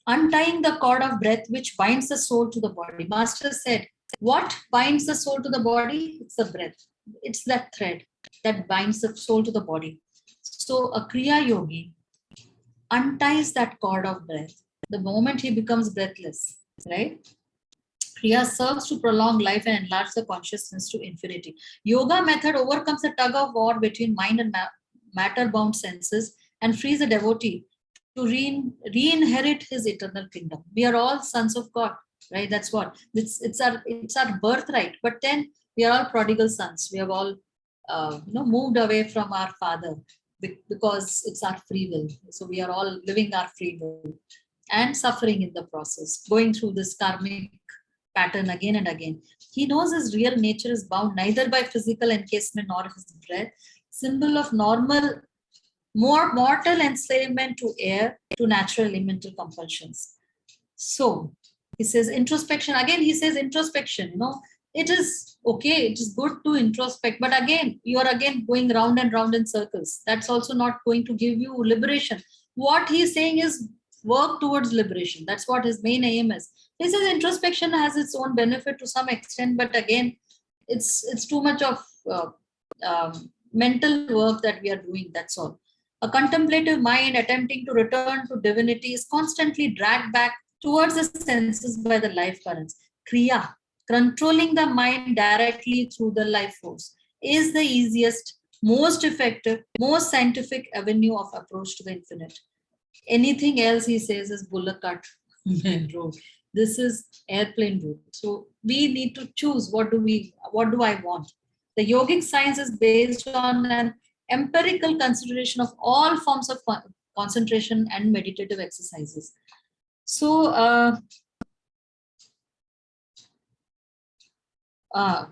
Untying the cord of breath which binds the soul to the body. Master said, what binds the soul to the body? It's the breath. It's that thread that binds the soul to the body. So a Kriya Yogi unties that cord of breath the moment he becomes breathless, right? Kriya serves to prolong life and enlarge the consciousness to infinity. Yoga method overcomes the tug of war between mind and matter-bound senses and frees the devotee to re-inherit his eternal kingdom. We are all sons of God, right? That's what it's our birthright. But then we are all prodigal sons. We have all moved away from our father because it's our free will. So we are all living our free will and suffering in the process, going through this karmic pattern again and again. He knows his real nature is bound neither by physical encasement nor his breath, symbol of normal, more mortal enslavement to air, to natural elemental compulsions. So he says introspection. Again, he says introspection. It is okay. It is good to introspect, but again, you are again going round and round in circles. That's also not going to give you liberation. What he's saying is work towards liberation. That's what his main aim is. He says introspection has its own benefit to some extent, but again, it's too much of mental work that we are doing. That's all. A contemplative mind attempting to return to divinity is constantly dragged back towards the senses by the life currents. Kriya, controlling the mind directly through the life force, is the easiest, most effective, most scientific avenue of approach to the infinite. Anything else, he says, is bullock cart road. This is airplane route. So we need to choose what do I want. The yogic science is based on an empirical consideration of all forms of concentration and meditative exercises. So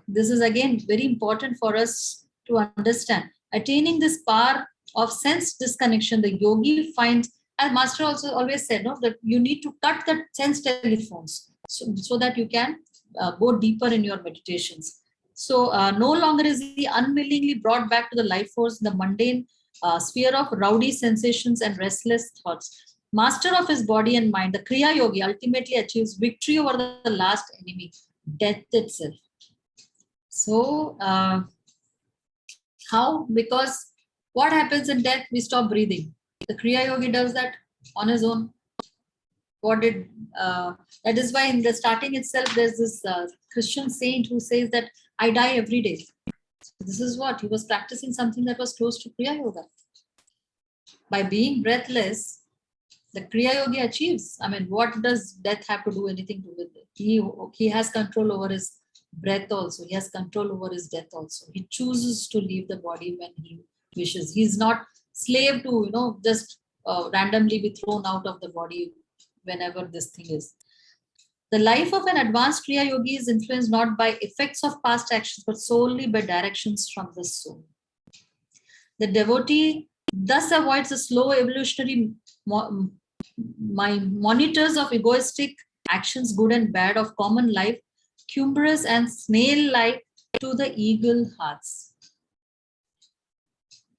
this is again very important for us to understand. Attaining this power of sense disconnection, the yogi finds, as Master also always said, that you need to cut the sense telephones so that you can go deeper in your meditations. So no longer is he unwillingly brought back to the life force, the mundane sphere of rowdy sensations and restless thoughts. Master of his body and mind, the Kriya Yogi ultimately achieves victory over the last enemy, death itself. So how? Because what happens in death? We stop breathing. The Kriya Yogi does that on his own. That is why in the starting itself, there's this Christian saint who says that I die every day. So this is what he was practicing, something that was close to Kriya Yoga. By being breathless, the Kriya Yogi achieves. I mean, what does death have to do anything to with it? He has control over his breath also. He has control over his death also. He chooses to leave the body when he wishes. He's not slave to, just randomly be thrown out of the body whenever this thing is. The life of an advanced Kriya Yogi is influenced not by effects of past actions, but solely by directions from the soul. The devotee thus avoids the slow evolutionary monitors of egoistic actions, good and bad, of common life, cumbrous and snail-like to the eagle hearts.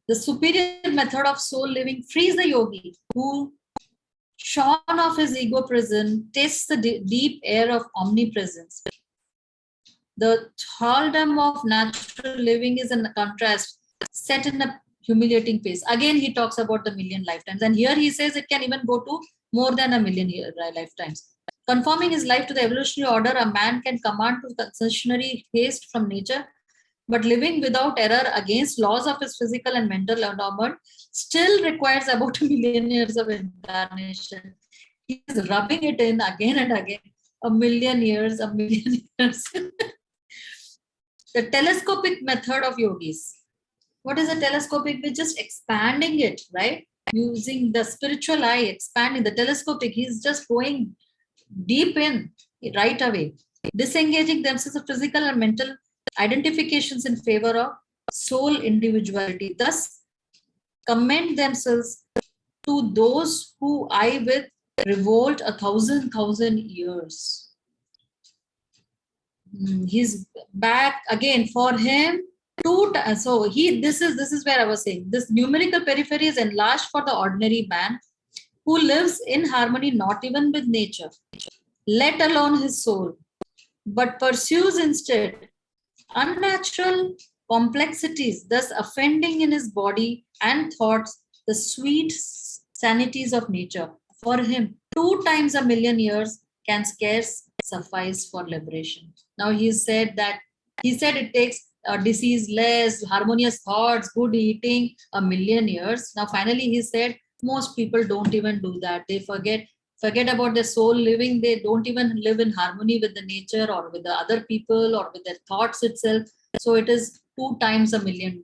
The superior method of soul living frees the yogi who, shorn of his ego prison, tastes the deep air of omnipresence. The thraldom of natural living is in contrast, set in a humiliating pace. Again, he talks about the million lifetimes. And here he says it can even go to more than a million lifetimes. Conforming his life to the evolutionary order, a man can command to concessionary haste from nature, but living without error against laws of his physical and mental endowment still requires about 1 million years of incarnation. He is rubbing it in again and again. 1 million years, 1 million years. The telescopic method of yogis. What is a telescopic? We're just expanding it, right? Using the spiritual eye, expanding the telescopic. He's just going deep in right away, disengaging themselves of physical and mental identifications in favor of soul individuality. Thus, commend themselves to those who I with revolt 1,000 years. He's back again for him. So this is where I was saying this numerical periphery is enlarged for the ordinary man who lives in harmony not even with nature, let alone his soul, but pursues instead unnatural complexities, thus offending in his body and thoughts the sweet sanities of nature. For him, 2 times 1 million years can scarce suffice for liberation. Now he said it takes disease less, harmonious thoughts, good eating, 1,000,000 years. Now finally he said most people don't even do that. They forget about their soul living. They don't even live in harmony with the nature or with the other people or with their thoughts itself. So it is 2 times 1,000,000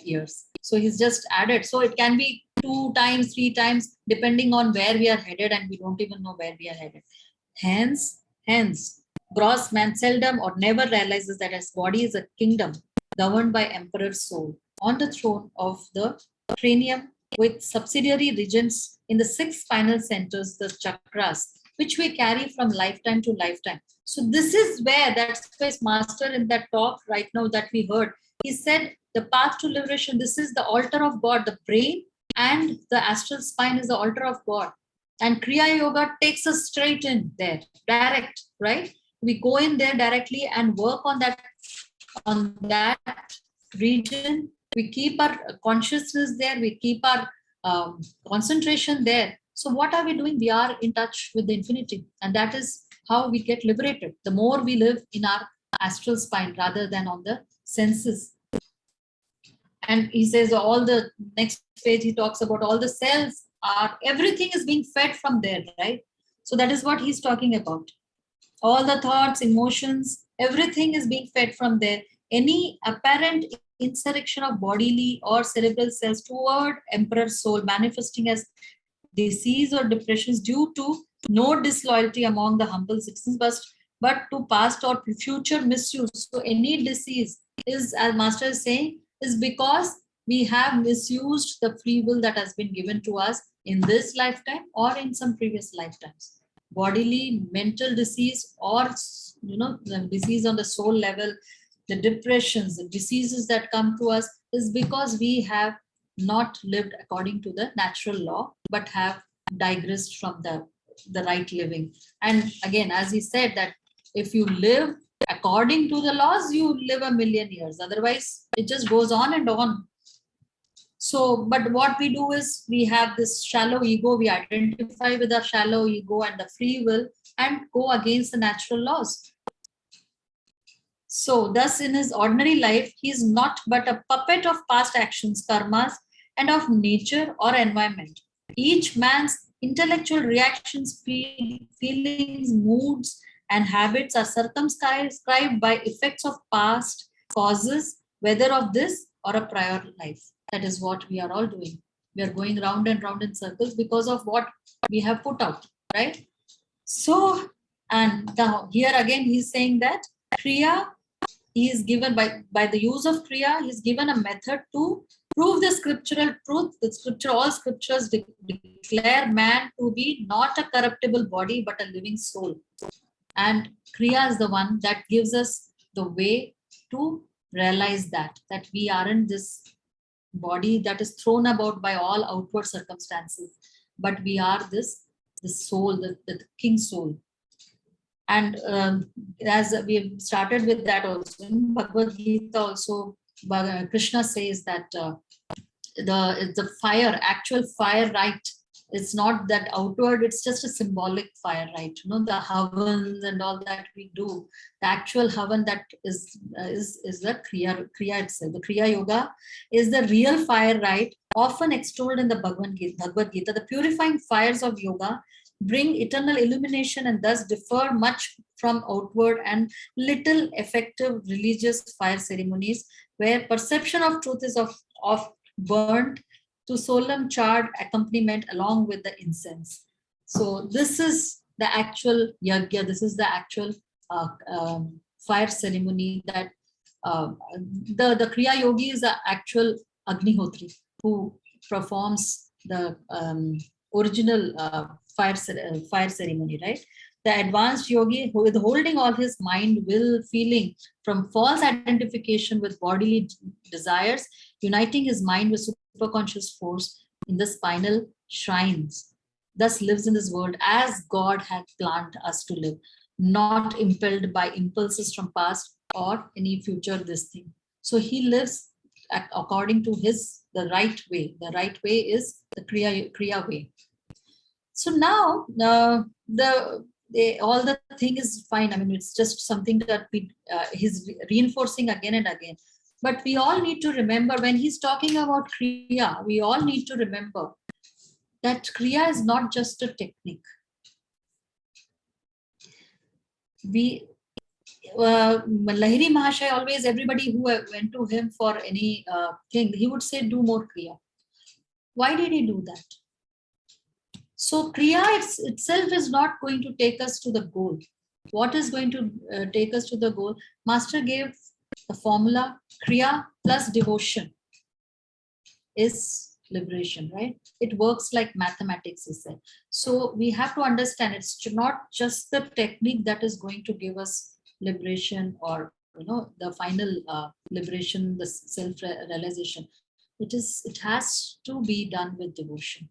years. So he's just added. So it can be 2 times, 3 times, depending on where we are headed, and we don't even know where we are headed. Hence, gross man seldom or never realizes that his body is a kingdom governed by emperor's soul on the throne of the cranium, with subsidiary regions in the 6 spinal centers, the chakras, which we carry from lifetime to lifetime. So this is where that space master in that talk right now that we heard, he said the path to liberation, this is the altar of God, the brain and the astral spine is the altar of God. And Kriya Yoga takes us straight in there, direct, right? We go in there directly and work on that region. We keep our consciousness there. We keep our concentration there. So what are we doing? We are in touch with the infinity. And that is how we get liberated. The more we live in our astral spine rather than on the senses. And he says all the next page, he talks about all the cells everything is being fed from there, right? So that is what he's talking about. All the thoughts, emotions, everything is being fed from there. Any apparent insurrection of bodily or cerebral cells toward emperor's soul manifesting as disease or depressions due to no disloyalty among the humble citizens, but to past or future misuse. So any disease is, as master is saying, is because we have misused the free will that has been given to us in this lifetime or in some previous lifetimes. Bodily, mental disease, or the disease on the soul level, the depressions, the diseases that come to us is because we have not lived according to the natural law, but have digressed from the right living. And again, as he said, that if you live according to the laws, you live 1,000,000 years. Otherwise, it just goes on and on. So, but what we do is we have this shallow ego, we identify with our shallow ego and the free will and go against the natural laws. So, thus in his ordinary life, he is not but a puppet of past actions, karmas, and of nature or environment. Each man's intellectual reactions, feelings, moods, and habits are circumscribed by effects of past causes, whether of this or a prior life. That is what we are all doing. We are going round and round in circles because of what we have put out, right? So, and here again, he's saying that Kriya, he is given by the use of Kriya, he is given a method to prove the scriptural truth. All scriptures declare man to be not a corruptible body, but a living soul. And Kriya is the one that gives us the way to realize that we aren't this body that is thrown about by all outward circumstances, but we are the soul, the king soul. And as we have started with that also in Bhagavad Gita, also Krishna says that the fire, actual fire rite, it's not that outward, it's just a symbolic fire rite. The havans and all that we do, the actual havan that is the Kriya itself. The Kriya Yoga is the real fire rite, often extolled in the Bhagavad Gita. The purifying fires of yoga bring eternal illumination and thus differ much from outward and little effective religious fire ceremonies, where perception of truth is of burnt to solemn charred accompaniment along with the incense. So this is the actual yajna, this is the actual fire ceremony that the Kriya Yogi is the actual Agnihotri who performs the original fire ceremony, right? The advanced yogi, withholding all his mind, will, feeling from false identification with bodily desires, uniting his mind with superconscious force in the spinal shrines, thus lives in this world as God had planned us to live, not impelled by impulses from past or any future this thing. So he lives according to the right way. The right way is the Kriya way. So now all the thing is fine. I mean, it's just something that he's reinforcing again and again. But we all need to remember, when he's talking about Kriya, we all need to remember that Kriya is not just a technique. Lahiri Mahashaya always, everybody who went to him for any thing, he would say, do more Kriya. Why did he do that? So Kriya itself is not going to take us to the goal. What is going to take us to the goal? Master gave the formula: Kriya plus devotion is liberation, right? It works like mathematics, he said. So we have to understand, it's not just the technique that is going to give us liberation, or the final liberation, the self-realization. It has to be done with devotion.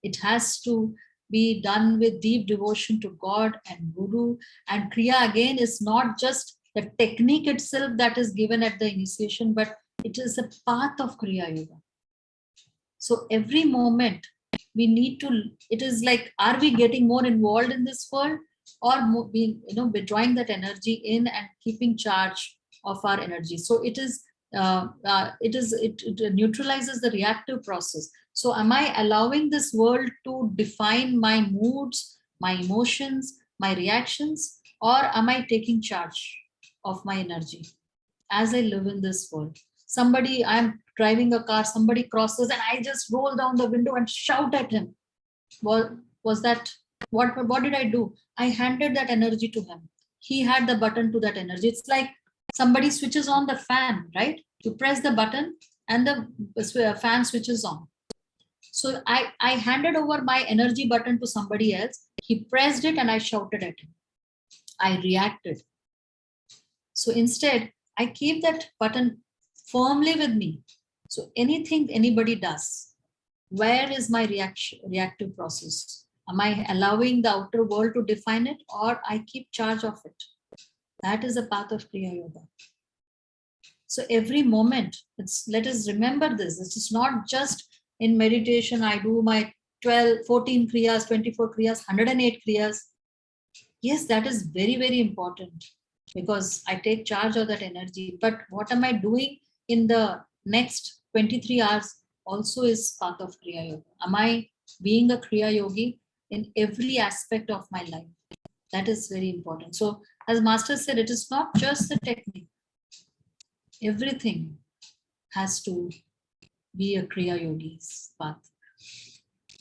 It has to be done with deep devotion to God and Guru. And Kriya again is not just the technique itself that is given at the initiation, but it is a path of Kriya Yoga. So every moment we need to, it is like, are we getting more involved in this world, or being, withdrawing that energy in and keeping charge of our energy? So it neutralizes the reactive process. So am I allowing this world to define my moods, my emotions, my reactions, or am I taking charge of my energy as I live in this world? I'm driving a car, somebody crosses, and I just roll down the window and shout at him. Was that, what did I do? I handed that energy to him. He had the button to that energy. It's like somebody switches on the fan, right? You press the button and the fan switches on. So I handed over my energy button to somebody else. He pressed it and I shouted at him. I reacted. So instead, I keep that button firmly with me. So anything anybody does, where is my reactive process? Am I allowing the outer world to define it, or I keep charge of it? That is a path of Kriya Yoga. So every moment, let us remember this. It's just not just in meditation, I do my 12, 14 Kriyas, 24 Kriyas, 108 Kriyas. Yes, that is very, very important, because I take charge of that energy. But what am I doing in the next 23 hours also is part of Kriya Yoga. Am I being a Kriya Yogi in every aspect of my life? That is very important. So as Master said, it is not just the technique. Everything has to be a Kriya Yogi's path.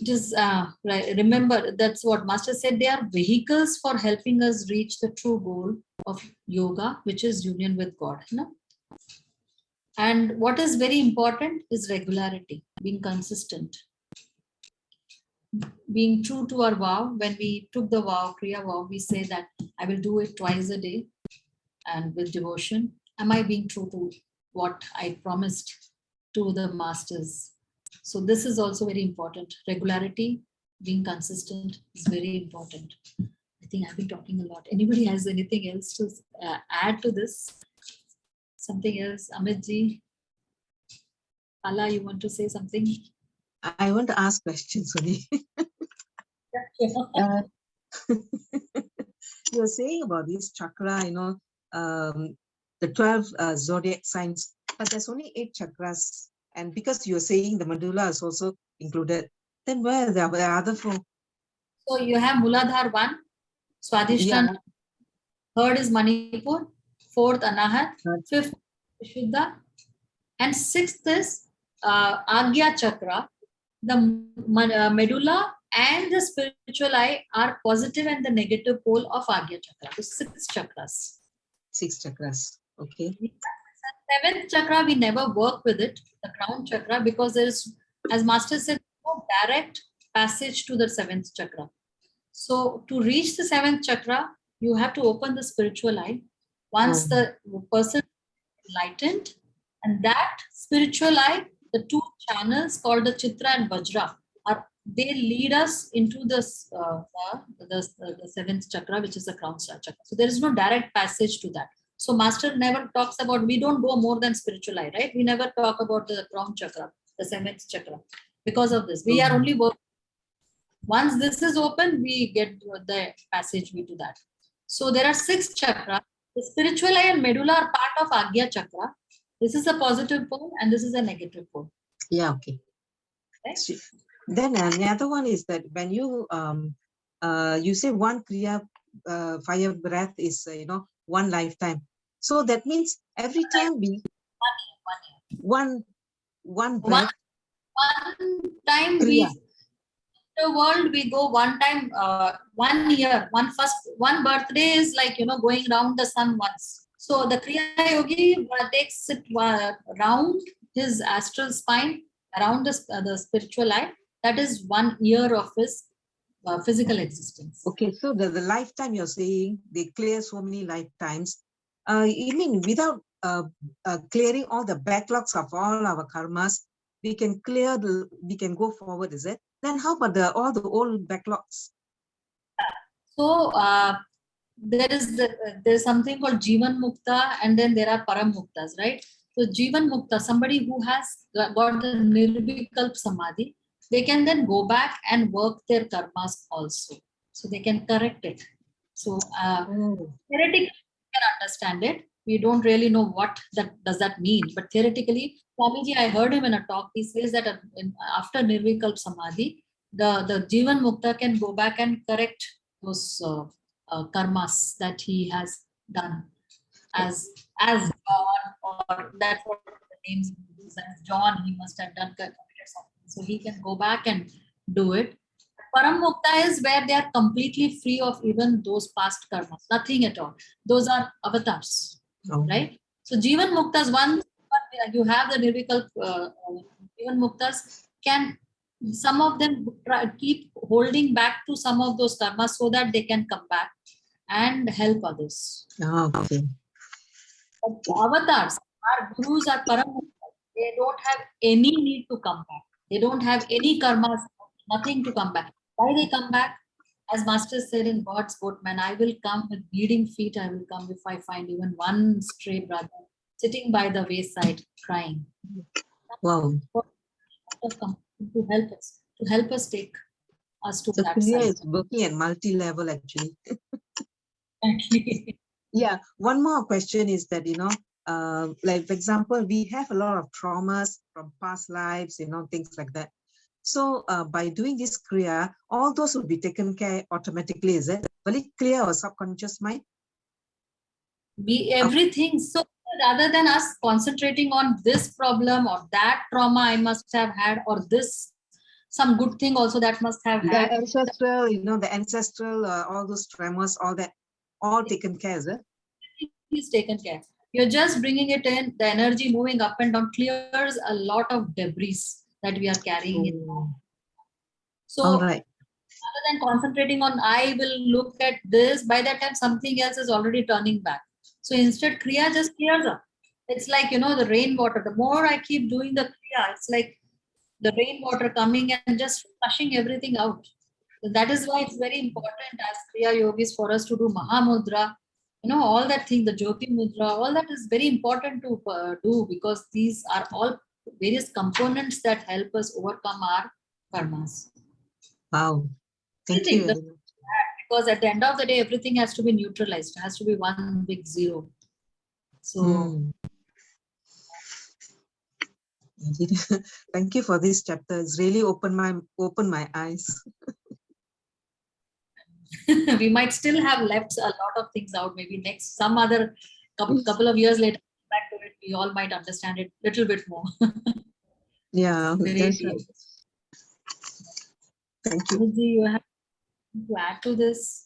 It is, right, remember, that's what Master said. They are vehicles for helping us reach the true goal of yoga, which is union with God. And what is very important is regularity, being consistent, being true to our vow. When we took the vow, Kriya vow, we say that I will do it twice a day and with devotion. Am I being true to what I promised to the masters? So this is also very important. Regularity, being consistent is very important. I think I've been talking a lot. Anybody has anything else to add to this? Something else? Amit ji? Ala, you want to say something? I want to ask questions, Suni. You're saying about this chakra, the 12 zodiac signs, but there's only 8 chakras. And because you're saying the medulla is also included, then where are the other 4? So you have Muladhar 1, Swadhisthana, third is Manipur, fourth Anahat, fifth Vishuddha, and sixth is Agya Chakra. The medulla and the spiritual eye are positive and the negative pole of Agya Chakra. So 6 chakras. 6 chakras. Okay. 7th chakra, we never work with it, the crown chakra, because there is, as Master said, no direct passage to the 7th chakra. So to reach the 7th chakra, you have to open the spiritual eye. Once the person is enlightened, and that spiritual eye, the 2 channels called the Chitra and Vajra, they lead us into the 7th chakra, which is the crown chakra. So there is no direct passage to that. So Master never talks about, we don't go more than spiritual eye, right? We never talk about the crown chakra, the 7th chakra. Because of this, we are only working Once this is open, we get the passageway to that. So there are 6 chakras. The spiritual eye and medulla are part of Agya chakra. This is a positive pole and this is a negative pole. Yeah, okay. Right? Then the other one is that when you say one Kriya fire breath is one lifetime. So that means every time we one breath One time Kriya. the world we go one time, 1 year, one birthday is like, going around the sun once. So the Kriya Yogi takes it round his astral spine, around the spiritual eye. That is 1 year of his physical existence. Okay, so the lifetime you're saying they clear so many lifetimes. You mean without clearing all the backlogs of all our karmas, we can go forward, is it? Then how about all the old backlogs? So there's something called Jivan Mukta, and then there are Param Muktas, right? So Jivan Mukta, somebody who has got the Nirvikalp Samadhi, they can then go back and work their karmas also. So they can correct it. So theoretically, we can understand it. We don't really know what does that mean, but theoretically, Swamiji, I heard him in a talk. He says that after Nirvikalp Samadhi, the Jivan Mukta can go back and correct those karmas that he has done as John, or that's what the names use as John. He must have done committed something, so he can go back and do it. Param Mukta is where they are completely free of even those past karmas, nothing at all. Those are avatars, right? So Jivan Muktas, one you have the Nirvikalp Jivan Muktas, can some of them keep holding back to some of those karmas so that they can come back and help others. Okay. But avatars, our gurus are param. They don't have any need to come back. They don't have any karmas, nothing to come back. Why they come back? As Master said in God's boatman, I will come with bleeding feet. I will come if I find even one stray brother sitting by the wayside crying. Wow. To help us take us to So that Kriya side. is working at multi-level actually. Exactly. Yeah. One more question is that, like for example, we have a lot of traumas from past lives, things like that. So by doing this Kriya, all those will be taken care automatically, is it? Will it clear our subconscious mind? Be everything. So rather than us concentrating on this problem or that trauma I must have had, or this some good thing also that must have The had, ancestral, all those tremors, all that, all taken care, is it? is taken care. You're just bringing it in. The energy moving up and down clears a lot of debris that we are carrying in. So All right. rather than concentrating on I will look at this, by that time something else is already turning back. So instead Kriya just clears up. It's like, the rainwater. The more I keep doing the Kriya, it's like the rainwater coming and just flushing everything out. So that is why it's very important as Kriya Yogis for us to do Mahamudra, all that thing, the Jyoti Mudra, all that is very important to do, because these are all various components that help us overcome our karmas. Wow. Thank you. Because at the end of the day, everything has to be neutralized. It has to be one big zero. So thank you for this chapter. It's really opened my eyes. we might still have left a lot of things out. Maybe next some other couple of years later, back to it, we all might understand it a little bit more. Yeah, that's right. Thank you. Nidhi, you have to add to this?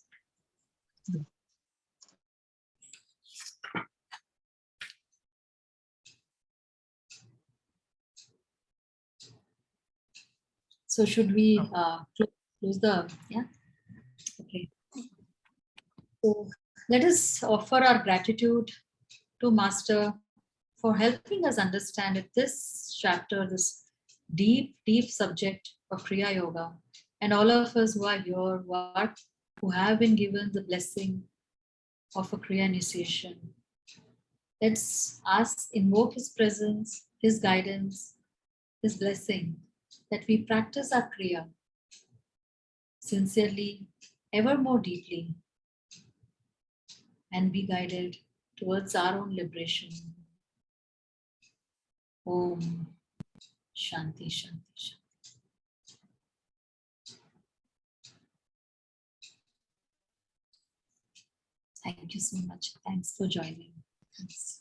So should we close the, yeah? Okay. So let us offer our gratitude to Master for helping us understand it, this chapter, this deep, deep subject of Kriya Yoga, and all of us who are here, who have been given the blessing of a Kriya initiation. Let's ask, invoke His presence, His guidance, His blessing, that we practice our Kriya sincerely, ever more deeply, and be guided towards our own liberation. Om Shanti Shanti Shanti. Thank you so much. Thanks for joining. Thanks.